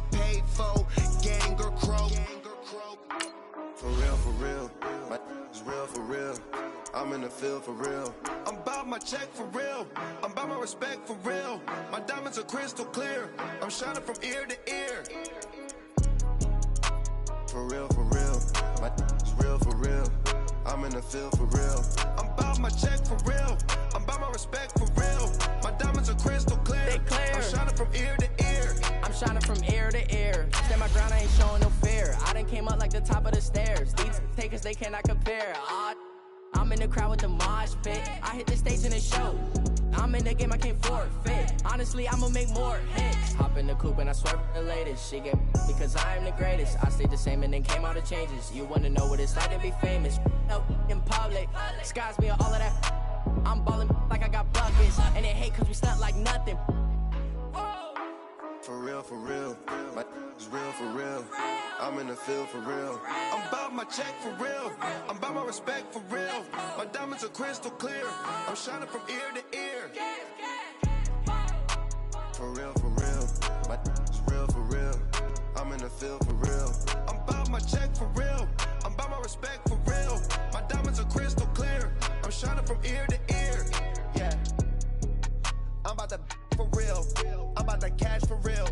I paid for, gang or croak. For real, my is real for real. I'm in the field for real. I'm about my check for real. I'm about my respect for real. My diamonds are crystal clear. I'm shining from ear to ear. For real, my is real for real. I'm in the field for real. I'm about my check for real. I'm about my respect for real. My diamonds are crystal clear. They clear. I'm shining from ear to ear. I'm shining from ear to ear. Stand my ground, I ain't showing no fear. I done came up like the top of the stairs. These takers, they cannot compare. I'm in the crowd with the mosh pit. I hit the stage in the show. I'm in the game, I can't forfeit. Honestly, I'ma make more hits. Hop in the coupe and I swerve the latest. She get because I am the greatest. I stayed the same and then came all the changes. You wanna know what it's like to be famous? No, in public, skies me all of that. I'm ballin' like I got buckets. And they hate cause we stunt like nothing. For real, my is real for real. I'm in the field for real. I'm about my check for real. I'm about my respect for real. My diamonds are crystal clear. I'm shining from ear to ear. For real, my is real for real. I'm in the field for real. I'm about my check for real. I'm about my respect for real. My diamonds are crystal clear. I'm shining from ear to ear. Yeah. I'm about to for real. I'm about to cash for real.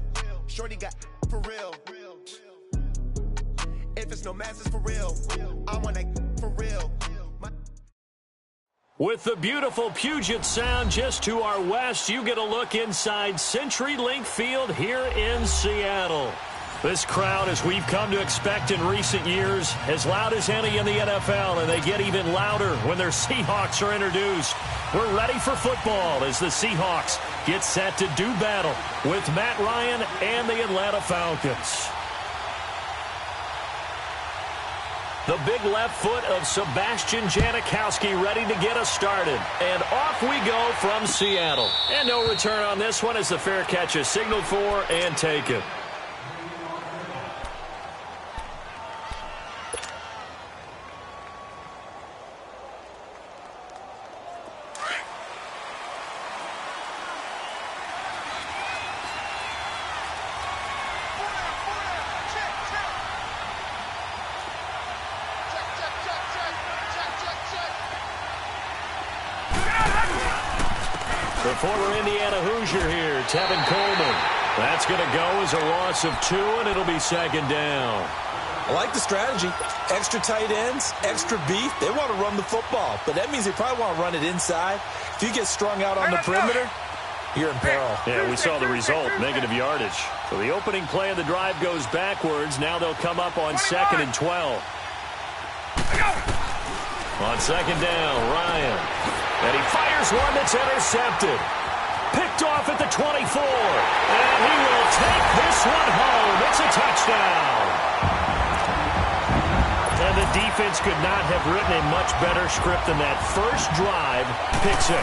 Shorty got for real. If it's no masses for real, I want that for real. With the beautiful Puget Sound just to our west, you get a look inside CenturyLink Field here in Seattle. This crowd, as we've come to expect in recent years, as loud as any in the NFL, and they get even louder when their Seahawks are introduced. We're ready for football as the Seahawks get set to do battle with Matt Ryan and the Atlanta Falcons. The big left foot of Sebastian Janikowski ready to get us started. And off we go from Seattle. And no return on this one as the fair catch is signaled for and taken. The former Indiana Hoosier here, Tevin Coleman. That's going to go as a loss of 2, and it'll be second down. I like the strategy. Extra tight ends, extra beef. They want to run the football, but that means they probably want to run it inside. If you get strung out on the perimeter, you're in peril. Yeah, we saw the result, negative yardage. So the opening play of the drive goes backwards. Now they'll come up on 2nd and 12. On second down, Ryan. And he fires one that's intercepted. Picked off at the 24. And he will take this one home. It's a touchdown. And the defense could not have written a much better script than that first drive. Pick 6.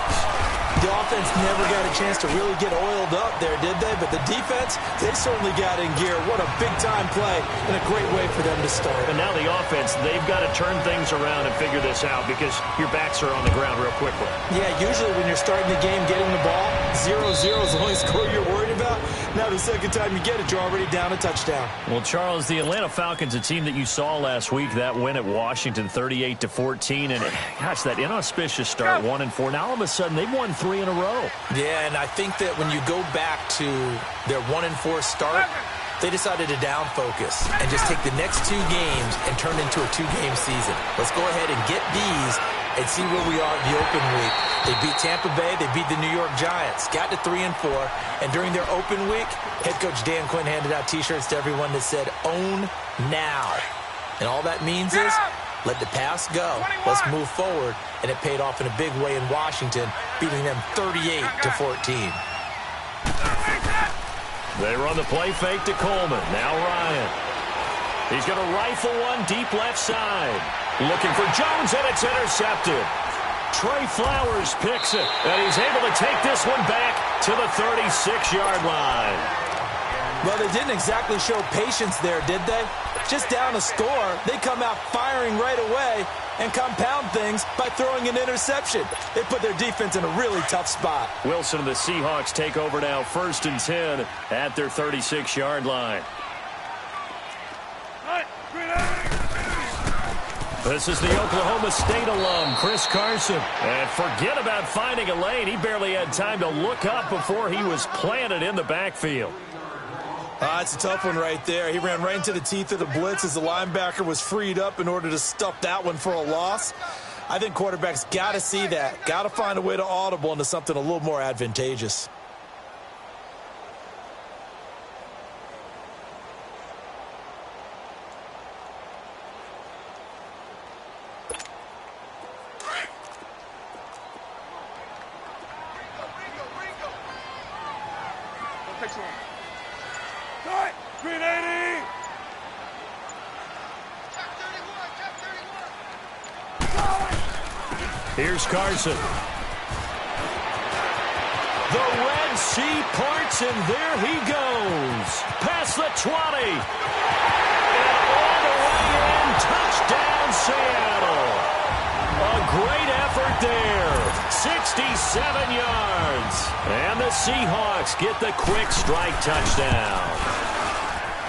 The offense never got a chance to really get oiled up there, did they? But the defense, they certainly got in gear. What a big-time play and a great way for them to start. And now the offense, they've got to turn things around and figure this out because your backs are on the ground real quickly. Yeah, usually when you're starting the game, getting the ball, 0-0 is the only score you're worried about. Now the second time you get it, you're already down a touchdown. Well, Charles, the Atlanta Falcons, a team that you saw last week, that win at Washington 38-14. And, gosh, that inauspicious start, 1-4. Now all of a sudden they've won 3 in a row. Yeah, and I think that when you go back to their 1-4 start, they decided to down focus and just take the next 2 games and turn into a 2-game season. Let's go ahead and get these and see where we are in the open week. They beat Tampa Bay. They beat the New York Giants. Got to 3-4. And during their open week, head coach Dan Quinn handed out T-shirts to everyone that said, "Own now." And all that means is let the past go. Let's move forward. And it paid off in a big way in Washington, beating them 38-14. They run the play fake to Coleman. Now Ryan. He's going to rifle one deep left side. Looking for Jones, and it's intercepted. Trey Flowers picks it, and he's able to take this one back to the 36-yard line. Well, they didn't exactly show patience there, did they? Just down a score, they come out firing right away, and compound things by throwing an interception. They put their defense in a really tough spot. Wilson and the Seahawks take over now, 1st and 10 at their 36-yard line. This is the Oklahoma State alum, Chris Carson. And forget about finding a lane. He barely had time to look up before he was planted in the backfield. It's a tough one right there. He ran right into the teeth of the blitz as the linebacker was freed up in order to stuff that one for a loss. I think quarterbacks got to see that. Got to find a way to audible into something a little more advantageous. Here's Carson. The Red Sea parts, and there he goes. Past the 20. And all the way in. Touchdown, Seattle. A great effort there. 67 yards. And the Seahawks get the quick strike touchdown.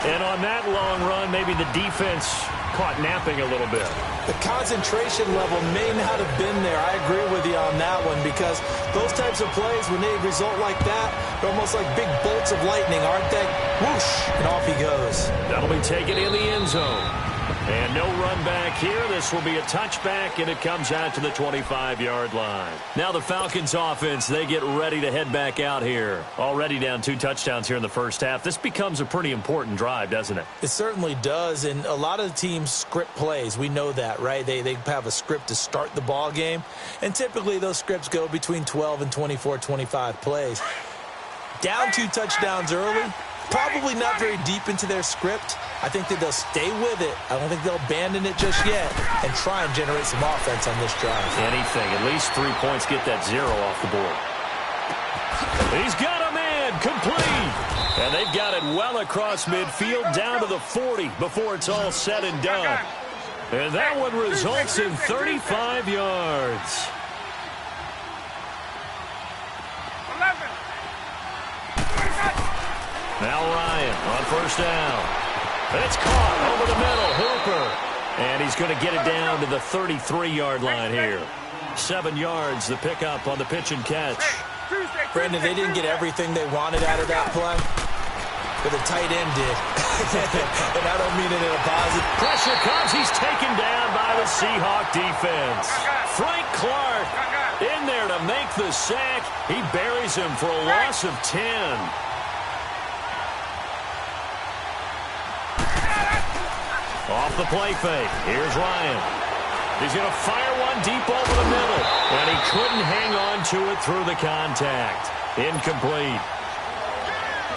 And on that long run, maybe the defense caught napping a little bit. The concentration level may not have been there. I agree with you on that one, because those types of plays, when they result like that, they're almost like big bolts of lightning, aren't they? Whoosh, and off he goes. That'll be taken in the end zone. And no run back here. This will be a touchback, and it comes out to the 25-yard line. Now the Falcons offense, they get ready to head back out here. Already down 2 touchdowns here in the first half. This becomes a pretty important drive, doesn't it? It certainly does, and a lot of the teams script plays. We know that, right? They have a script to start the ball game, and typically those scripts go between 12 and 24, 25 plays. Down 2 touchdowns early. Probably not very deep into their script. I think that they'll stay with it. I don't think they'll abandon it just yet and try and generate some offense on this drive. Anything. At least 3 points, get that 0 off the board. He's got a man. Complete. And they've got it well across midfield down to the 40 before it's all said and done. And that one results in 35 yards. Now Ryan on first down. And it's caught over the middle. Hooper. And he's going to get it down to the 33-yard line here. 7 yards, the pickup on the pitch and catch. Brandon, they didn't get everything they wanted out of that play, but the tight end did. And I don't mean it in a positive. Pressure comes. He's taken down by the Seahawk defense. Frank Clark in there to make the sack. He buries him for a loss of 10. Off the play fake. Here's Ryan. He's going to fire one deep over the middle. And he couldn't hang on to it through the contact. Incomplete.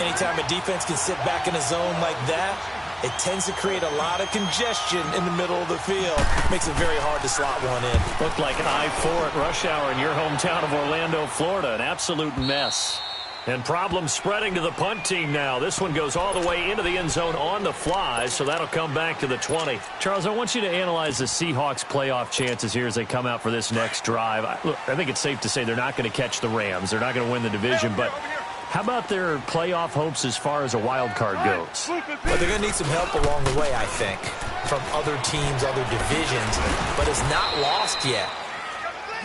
Anytime a defense can sit back in a zone like that, it tends to create a lot of congestion in the middle of the field. Makes it very hard to slot one in. Looked like an I-4 at rush hour in your hometown of Orlando, Florida. An absolute mess. And problems spreading to the punt team now. This one goes all the way into the end zone on the fly, so that'll come back to the 20. Charles, I want you to analyze the Seahawks' playoff chances here as they come out for this next drive. Look, I think it's safe to say they're not going to catch the Rams. They're not going to win the division, but how about their playoff hopes as far as a wild card goes? Well, they're going to need some help along the way, I think, from other teams, other divisions, but it's not lost yet.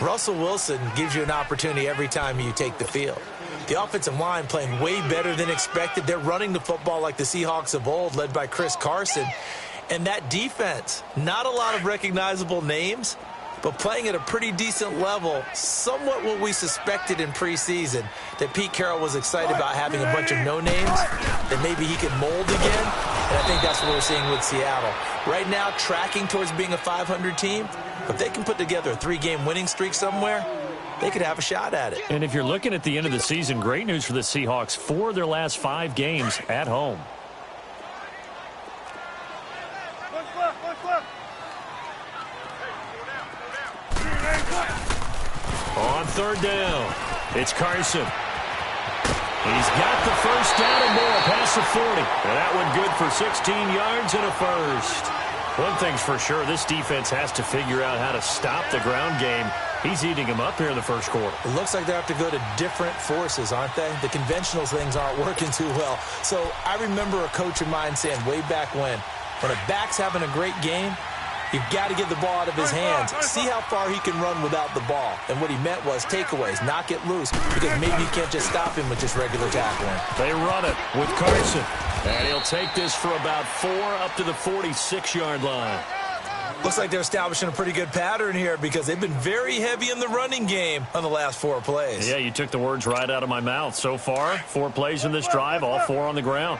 Russell Wilson gives you an opportunity every time you take the field. The offensive line playing way better than expected. They're running the football like the Seahawks of old, led by Chris Carson. And that defense, not a lot of recognizable names, but playing at a pretty decent level, somewhat what we suspected in preseason, that Pete Carroll was excited about having a bunch of no-names, that maybe he could mold again. And I think that's what we're seeing with Seattle. Right now, tracking towards being a 500 team, if they can put together a 3-game winning streak somewhere, they could have a shot at it. And if you're looking at the end of the season, great news for the Seahawks. 4 of their last 5 games at home. On third down, it's Carson. He's got the first down and more past the 40. And that one good for 16 yards and a first. One thing's for sure, this defense has to figure out how to stop the ground game. He's eating them up here in the first quarter. It looks like they have to go to different forces, aren't they? The conventional things aren't working too well. So I remember a coach of mine saying way back when a back's having a great game, you've got to get the ball out of his hands. See how far he can run without the ball. And what he meant was takeaways, knock it loose, because maybe you can't just stop him with just regular tackling. They run it with Carson. And he'll take this for about 4 up to the 46-yard line. Looks like they're establishing a pretty good pattern here because they've been very heavy in the running game on the last 4 plays. Yeah, you took the words right out of my mouth. So far, 4 plays in this drive, all 4 on the ground.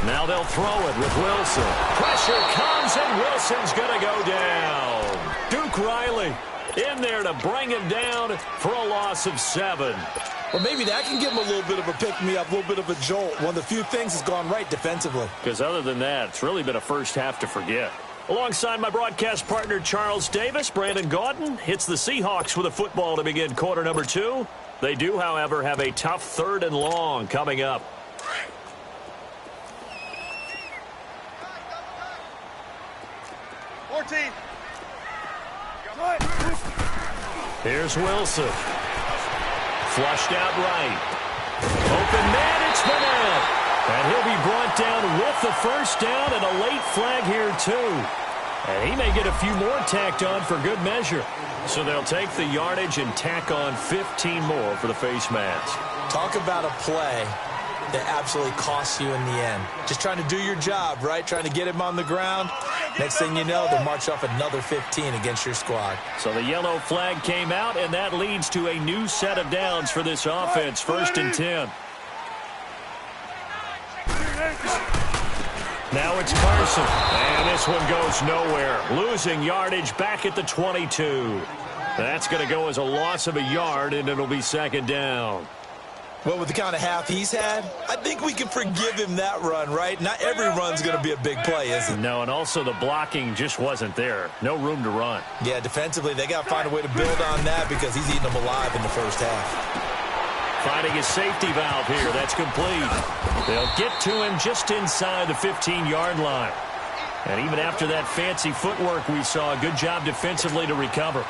Now they'll throw it with Wilson. Pressure comes, and Wilson's going to go down. Duke Riley in there to bring him down for a loss of 7. Well, maybe that can give him a little bit of a pick-me-up, a little bit of a jolt. One of the few things has gone right defensively. Because other than that, it's really been a first half to forget. Alongside my broadcast partner, Charles Davis, Brandon Gaudin hits the Seahawks with a football to begin quarter number 2. They do, however, have a tough 3rd and long coming up. Here's Wilson. Flushed out right. Open man, it's Burnett. And he'll be brought down with the first down and a late flag here, too. And he may get a few more tacked on for good measure. So they'll take the yardage and tack on 15 more for the face mask. Talk about a play that absolutely costs you in the end. Just trying to do your job, right? Trying to get him on the ground. Next thing you know, they'll march off another 15 against your squad. So the yellow flag came out, and that leads to a new set of downs for this offense. 1st and 10. Now it's Carson. And this one goes nowhere. Losing yardage back at the 22. That's going to go as a loss of a yard, and it'll be 2nd down. Well, with the kind of half he's had, I think we can forgive him that run, right? Not every run's going to be a big play, is it? No, and also the blocking just wasn't there. No room to run. Yeah, defensively, they got to find a way to build on that because he's eating them alive in the first half. Finding his safety valve here. That's complete. They'll get to him just inside the 15-yard line. And even after that fancy footwork we saw, a good job defensively to recover.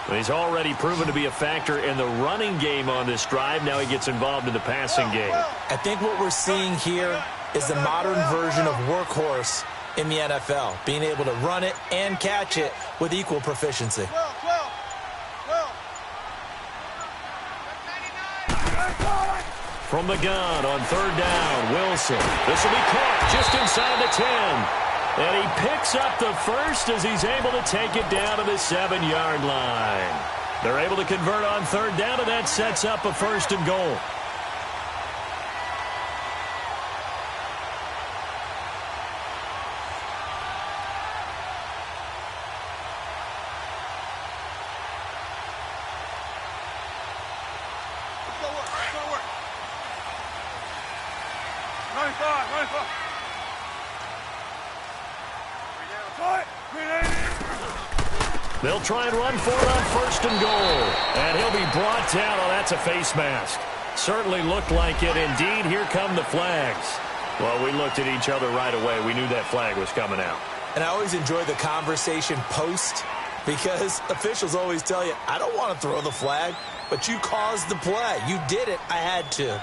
But he's already proven to be a factor in the running game on this drive. Now he gets involved in the passing game. I think what we're seeing here is the modern version of workhorse in the NFL, being able to run it and catch it with equal proficiency. From the gun on 3rd down, Wilson. This will be caught just inside the 10. And he picks up the first as he's able to take it down to the 7-yard line. They're able to convert on 3rd down, and that sets up a 1st and goal. They'll try and run for it on 1st and goal. And he'll be brought down. Oh, that's a face mask. Certainly looked like it. Indeed, here come the flags. Well, we looked at each other right away. We knew that flag was coming out. And I always enjoy the conversation post because officials always tell you, I don't want to throw the flag, but you caused the play. You did it. I had to.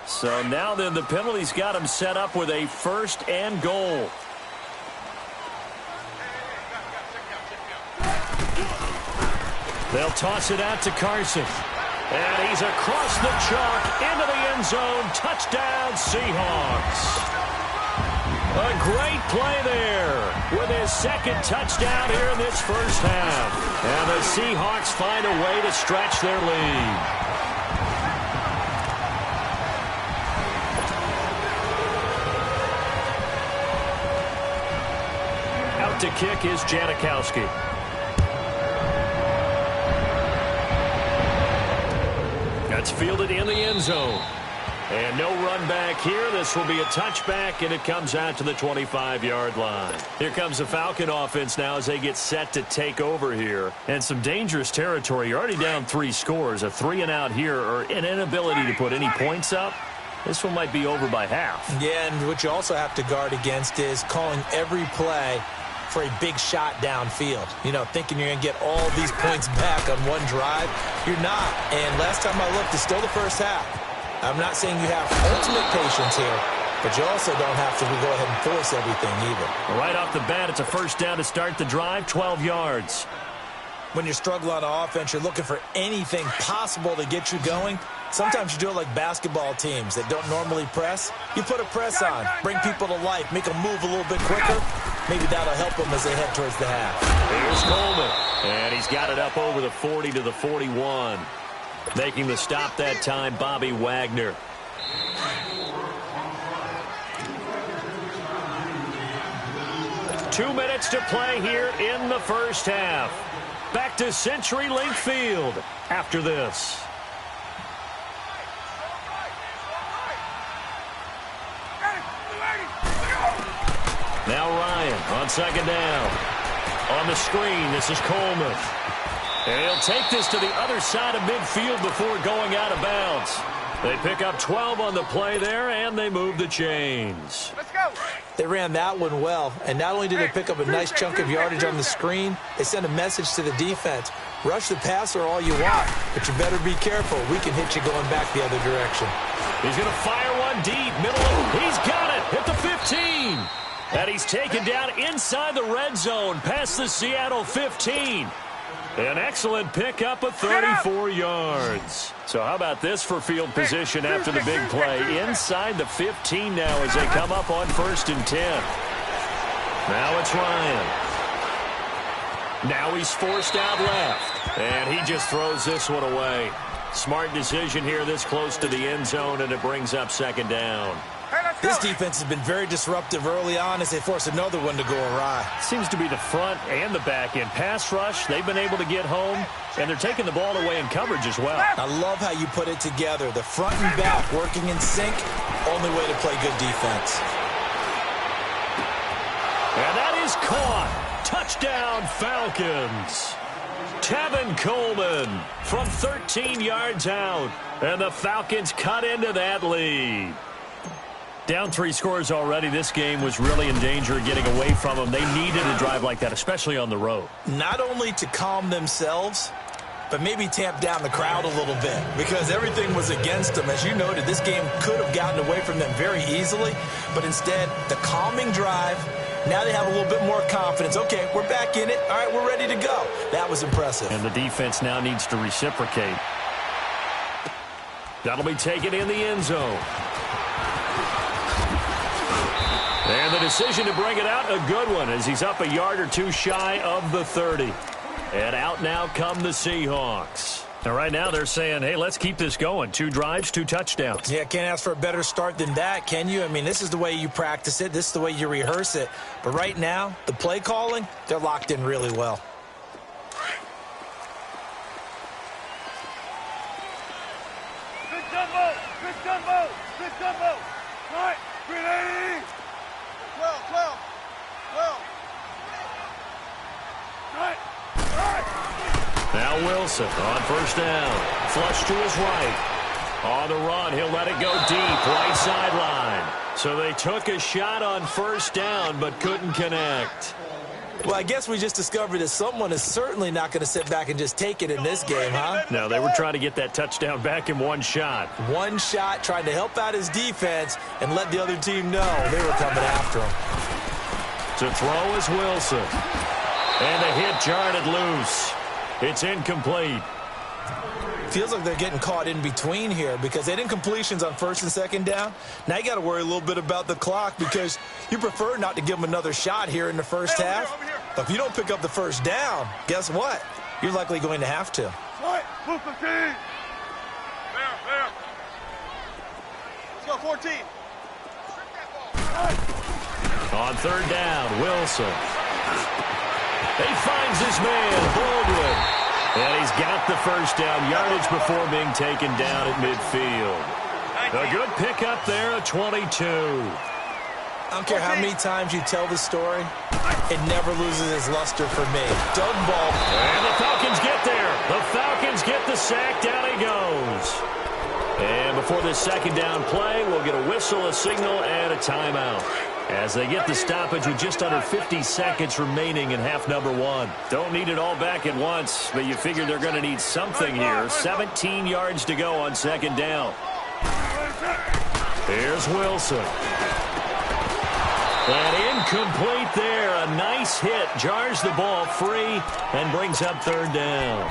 So now then the penalty's got him set up with a 1st and goal. They'll toss it out to Carson. And he's across the chalk into the end zone. Touchdown, Seahawks. A great play there with his 2nd touchdown here in this first half. And the Seahawks find a way to stretch their lead. To kick is Janikowski. That's fielded in the end zone. And no run back here. This will be a touchback, and it comes out to the 25-yard line. Here comes the Falcon offense now as they get set to take over here. And some dangerous territory. You're already down 3 scores. A 3-and-out here, or an inability to put any points up. This one might be over by half. Yeah, and what you also have to guard against is calling every play for a big shot downfield. You know, thinking you're going to get all these points back on one drive. You're not. And last time I looked, it's still the first half. I'm not saying you have ultimate patience here, but you also don't have to go ahead and force everything either. Right off the bat, it's a first down to start the drive, 12 yards. When you're struggling on offense, you're looking for anything possible to get you going. Sometimes you do it like basketball teams that don't normally press. You put a press on, bring people to life, make them move a little bit quicker. Maybe that'll help them as they head towards the half. Here's Coleman, and he's got it up over the 40 to the 41. Making the stop that time, Bobby Wagner. Two minutes to play here in the first half. Back to CenturyLink Field after this. Now Ryan on second down. On the screen, this is Coleman. And he'll take this to the other side of midfield before going out of bounds. They pick up 12 on the play there, and they move the chains. Let's go. They ran that one well, and not only did they pick up a nice chunk of yardage on the screen, they sent a message to the defense. Rush the passer all you want, but you better be careful. We can hit you going back the other direction. He's going to fire one deep, middle of, he's got it, hit the 15. And he's taken down inside the red zone, past the Seattle 15. An excellent pickup of 34 yards. So how about this for field position after the big play? Inside the 15 now as they come up on 1st and 10. Now it's Ryan. Now he's forced out left. And he just throws this one away. Smart decision here this close to the end zone, and it brings up 2nd down. This defense has been very disruptive early on as they force another one to go awry. Seems to be the front and the back end. Pass rush, they've been able to get home, and they're taking the ball away in coverage as well. I love how you put it together. The front and back working in sync, only way to play good defense. And that is caught. Touchdown, Falcons. Tevin Coleman from 13 yards out, and the Falcons cut into that lead. Down 3 scores already. This game was really in danger of getting away from them. They needed a drive like that, especially on the road. Not only to calm themselves, but maybe tamp down the crowd a little bit because everything was against them. As you noted, this game could have gotten away from them very easily, but instead, the calming drive, now they have a little bit more confidence. Okay, we're back in it. All right, we're ready to go. That was impressive. And the defense now needs to reciprocate. That'll be taken in the end zone. And the decision to bring it out, a good one, as he's up a yard or two shy of the 30. And out now come the Seahawks. And right now they're saying, hey, let's keep this going. 2 drives, 2 touchdowns. Yeah, can't ask for a better start than that, can you? I mean, this is the way you practice it. This is the way you rehearse it. But right now, the play calling, they're locked in really well. Good jumbo. Good jumbo. Good jumbo. All right, 380. 12, 12, 12. All right. Now Wilson on 1st down. Flush to his right. On the run, he'll let it go deep, right sideline. So they took a shot on 1st down, but couldn't connect. Well, I guess we just discovered that someone is certainly not going to sit back and just take it in this game, huh? No, they were trying to get that touchdown back in one shot. One shot, trying to help out his defense and let the other team know they were coming after him. To throw is Wilson. And the hit jarred it loose. It's incomplete. Feels like they're getting caught in between here because they didn't completions on 1st and 2nd down. Now you got to worry a little bit about the clock because you prefer not to give them another shot here in the first half. But if you don't pick up the 1st down, guess what? You're likely going to have to. Right, move 15. There. Let's go, 14. On 3rd down, Wilson. He finds his man, Baldwin. And he's got the 1st down, yardage before being taken down at midfield. A good pickup there at 22. I don't care how many times you tell the story, it never loses its luster for me. Doug Ball. And the Falcons get there. The Falcons get the sack. Down he goes. And before this second down play, we'll get a whistle, a signal, and a timeout. As they get the stoppage with just under 50 seconds remaining in half number one. Don't need it all back at once, but you figure they're going to need something here. 17 yards to go on second down. Here's Wilson. And incomplete there. A nice hit. Jars the ball free and brings up third down.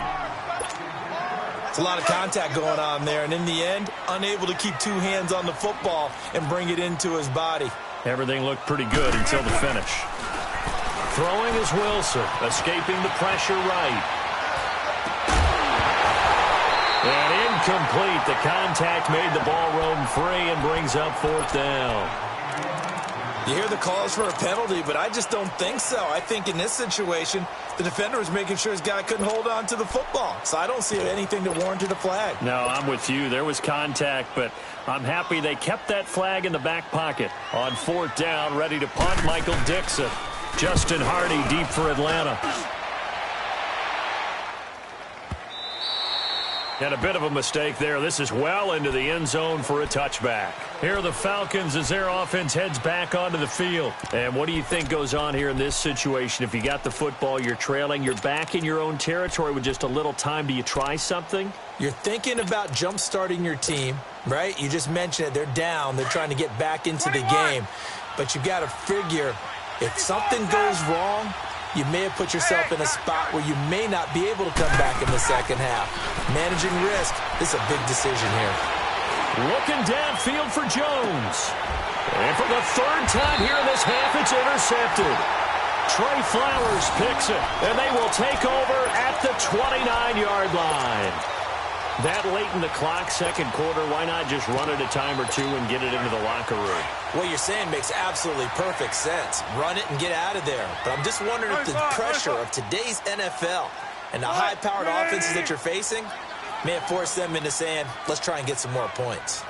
It's a lot of contact going on there, and in the end, unable to keep two hands on the football and bring it into his body. Everything looked pretty good until the finish. Throwing is Wilson, escaping the pressure right. And incomplete. The contact made the ball roam free and brings up fourth down. You hear the calls for a penalty, but I just don't think so. I think in this situation, the defender was making sure his guy couldn't hold on to the football. So I don't see anything that warranted a flag. No, I'm with you. There was contact, but I'm happy they kept that flag in the back pocket. On fourth down, ready to punt, Michael Dixon. Justin Hardy deep for Atlanta. And a bit of a mistake there. This is well into the end zone for a touchback. Here are the Falcons as their offense heads back onto the field. And what do you think goes on here in this situation? If you got the football, you're trailing, you're back in your own territory with just a little time. Do you try something? You're thinking about jump-starting your team, right? You just mentioned it. They're down. They're trying to get back into the game. But you got to figure if something goes wrong, you may have put yourself in a spot where you may not be able to come back in the second half. Managing risk is a big decision here. Looking downfield for Jones. And for the third time here in this half, it's intercepted. Trey Flowers picks it, and they will take over at the 29-yard line. That late in the clock, second quarter, why not just run it a time or two and get it into the locker room? What you're saying makes absolutely perfect sense. Run it and get out of there. But I'm just wondering if the pressure of today's NFL and the high-powered offenses that you're facing may have forced them into saying, let's try and get some more points.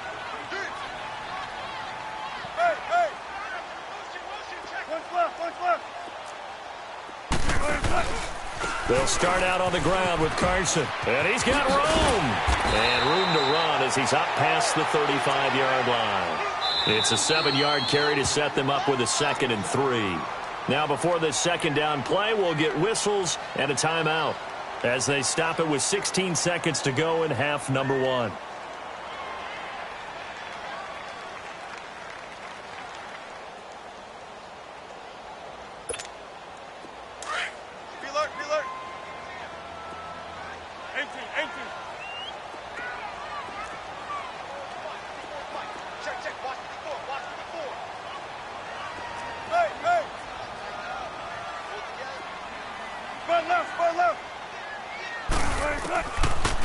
They'll start out on the ground with Carson. And he's got room. And room to run as he's up past the 35-yard line. It's a 7-yard carry to set them up with a 2nd and 3. Now before this second down play, we'll get whistles and a timeout as they stop it with 16 seconds to go in half number one.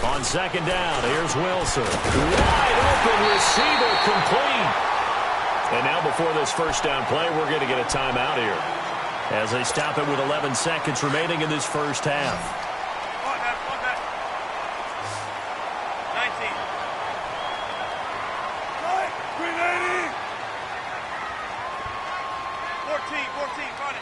On second down, here's Wilson. Wide open receiver complete. And now before this first down play, we're going to get a timeout here as they stop it with 11 seconds remaining in this first half. 19. 14, run it.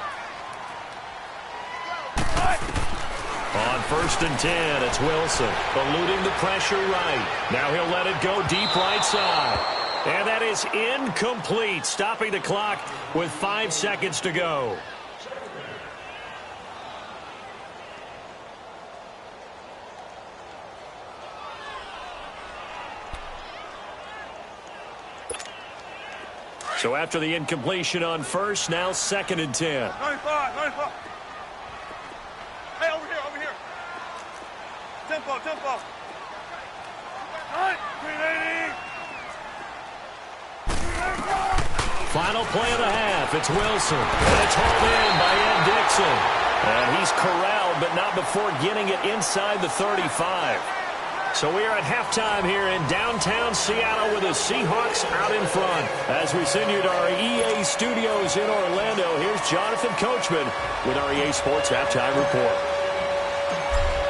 On first and 10, it's Wilson, eluding the pressure right. Now he'll let it go deep right side. And that is incomplete, stopping the clock with 5 seconds to go. So after the incompletion on first, now 2nd and 10. 95. Hey, over here. Tempo. 380. Final play of the half. It's Wilson. And it's hauled in by Ed Dixon. And he's corralled, but not before getting it inside the 35. So we are at halftime here in downtown Seattle with the Seahawks out in front. As we send you to our EA studios in Orlando, here's Jonathan Coachman with our EA Sports Halftime Report.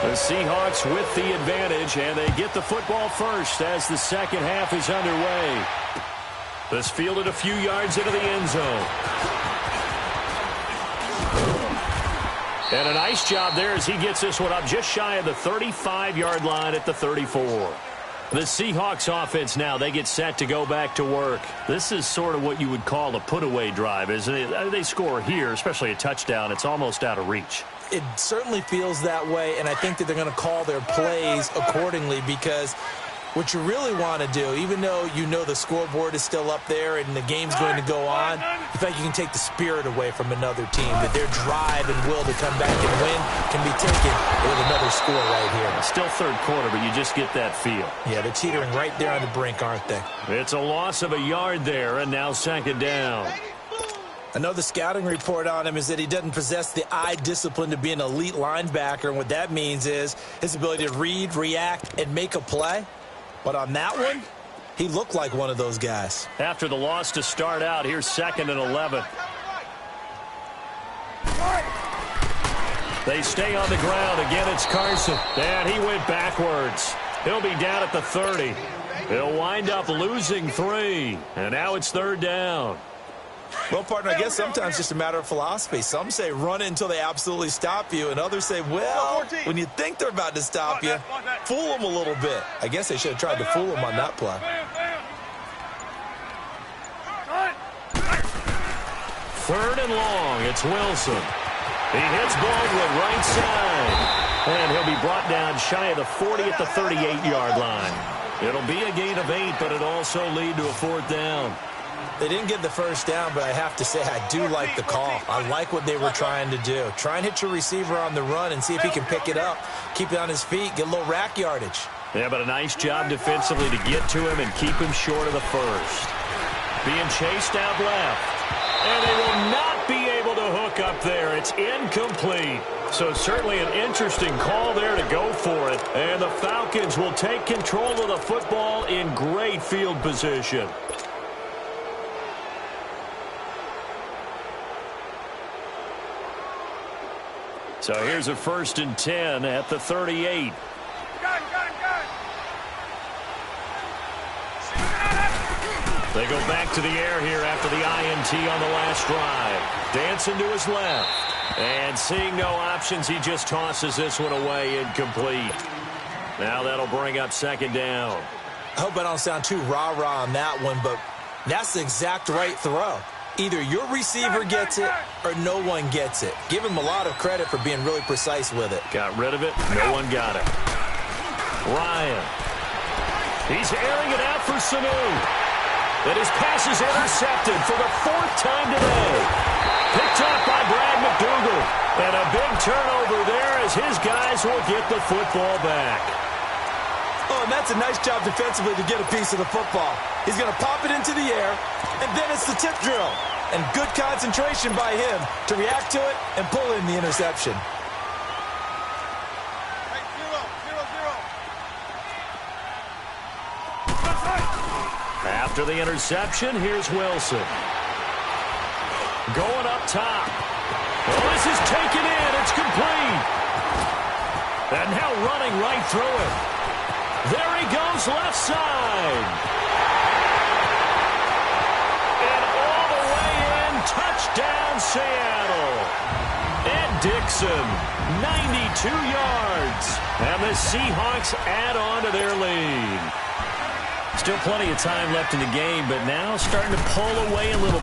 The Seahawks with the advantage, and they get the football first as the second half is underway. This fielded a few yards into the end zone. And a nice job there as he gets this one up just shy of the 35-yard line at the 34. The Seahawks offense now, they get set to go back to work. This is sort of what you would call a put-away drive, isn't it? They score here, especially a touchdown. It's almost out of reach. It certainly feels that way, and I think that they're going to call their plays accordingly because what you really want to do, even though you know the scoreboard is still up there and the game's going to go on, you think you can take the spirit away from another team, that their drive and will to come back and win can be taken with another score right here. Still third quarter, but you just get that feel. Yeah, they're teetering right there on the brink, aren't they? It's a loss of a yard there, and now second down. Another scouting report on him is that he doesn't possess the eye discipline to be an elite linebacker, and what that means is his ability to read, react, and make a play. But on that one, he looked like one of those guys. After the loss to start out, here's 2nd and 11. They stay on the ground. Again, it's Carson. And he went backwards. He'll be down at the 30. He'll wind up losing 3. And now it's 3rd down. Well, partner, I guess sometimes it's just a matter of philosophy. Some say run it until they absolutely stop you, and others say, well, when you think they're about to stop you, fool them a little bit. I guess they should have tried to fool them on that play. 3rd and long. It's Wilson. He hits Baldwin right side. And he'll be brought down shy of the 40 at the 38-yard line. It'll be a gain of 8, but it'll also lead to a 4th down. They didn't get the first down, but I have to say I do like the call. I like what they were trying to do. Try and hit your receiver on the run and see if he can pick it up, keep it on his feet, get a little rack yardage. Yeah, but a nice job defensively to get to him and keep him short of the first. Being chased out left. And they will not be able to hook up there. It's incomplete. So certainly an interesting call there to go for it. And the Falcons will take control of the football in great field position. So here's a 1st and 10 at the 38. They go back to the air here after the INT on the last drive. Dancing to his left. And seeing no options, he just tosses this one away incomplete. Now that'll bring up 2nd down. I hope I don't sound too rah-rah on that one, but that's the exact right throw. Either your receiver gets it or no one gets it. Give him a lot of credit for being really precise with it. Got rid of it. No one got it. Ryan. He's airing it out for Sanu. And his pass is intercepted for the 4th time today. Picked up by Brad McDougal. And a big turnover there as his guys will get the football back. Oh, and that's a nice job defensively to get a piece of the football. He's going to pop it into the air, and then it's the tip drill. And good concentration by him to react to it and pull in the interception. After the interception, here's Wilson. Going up top. Oh, this is taken in. It's complete. And now running right through it. There he goes, left side. And all the way in, touchdown Seattle. Ed Dixon, 92 yards. And the Seahawks add on to their lead. Still plenty of time left in the game, but now starting to pull away a little.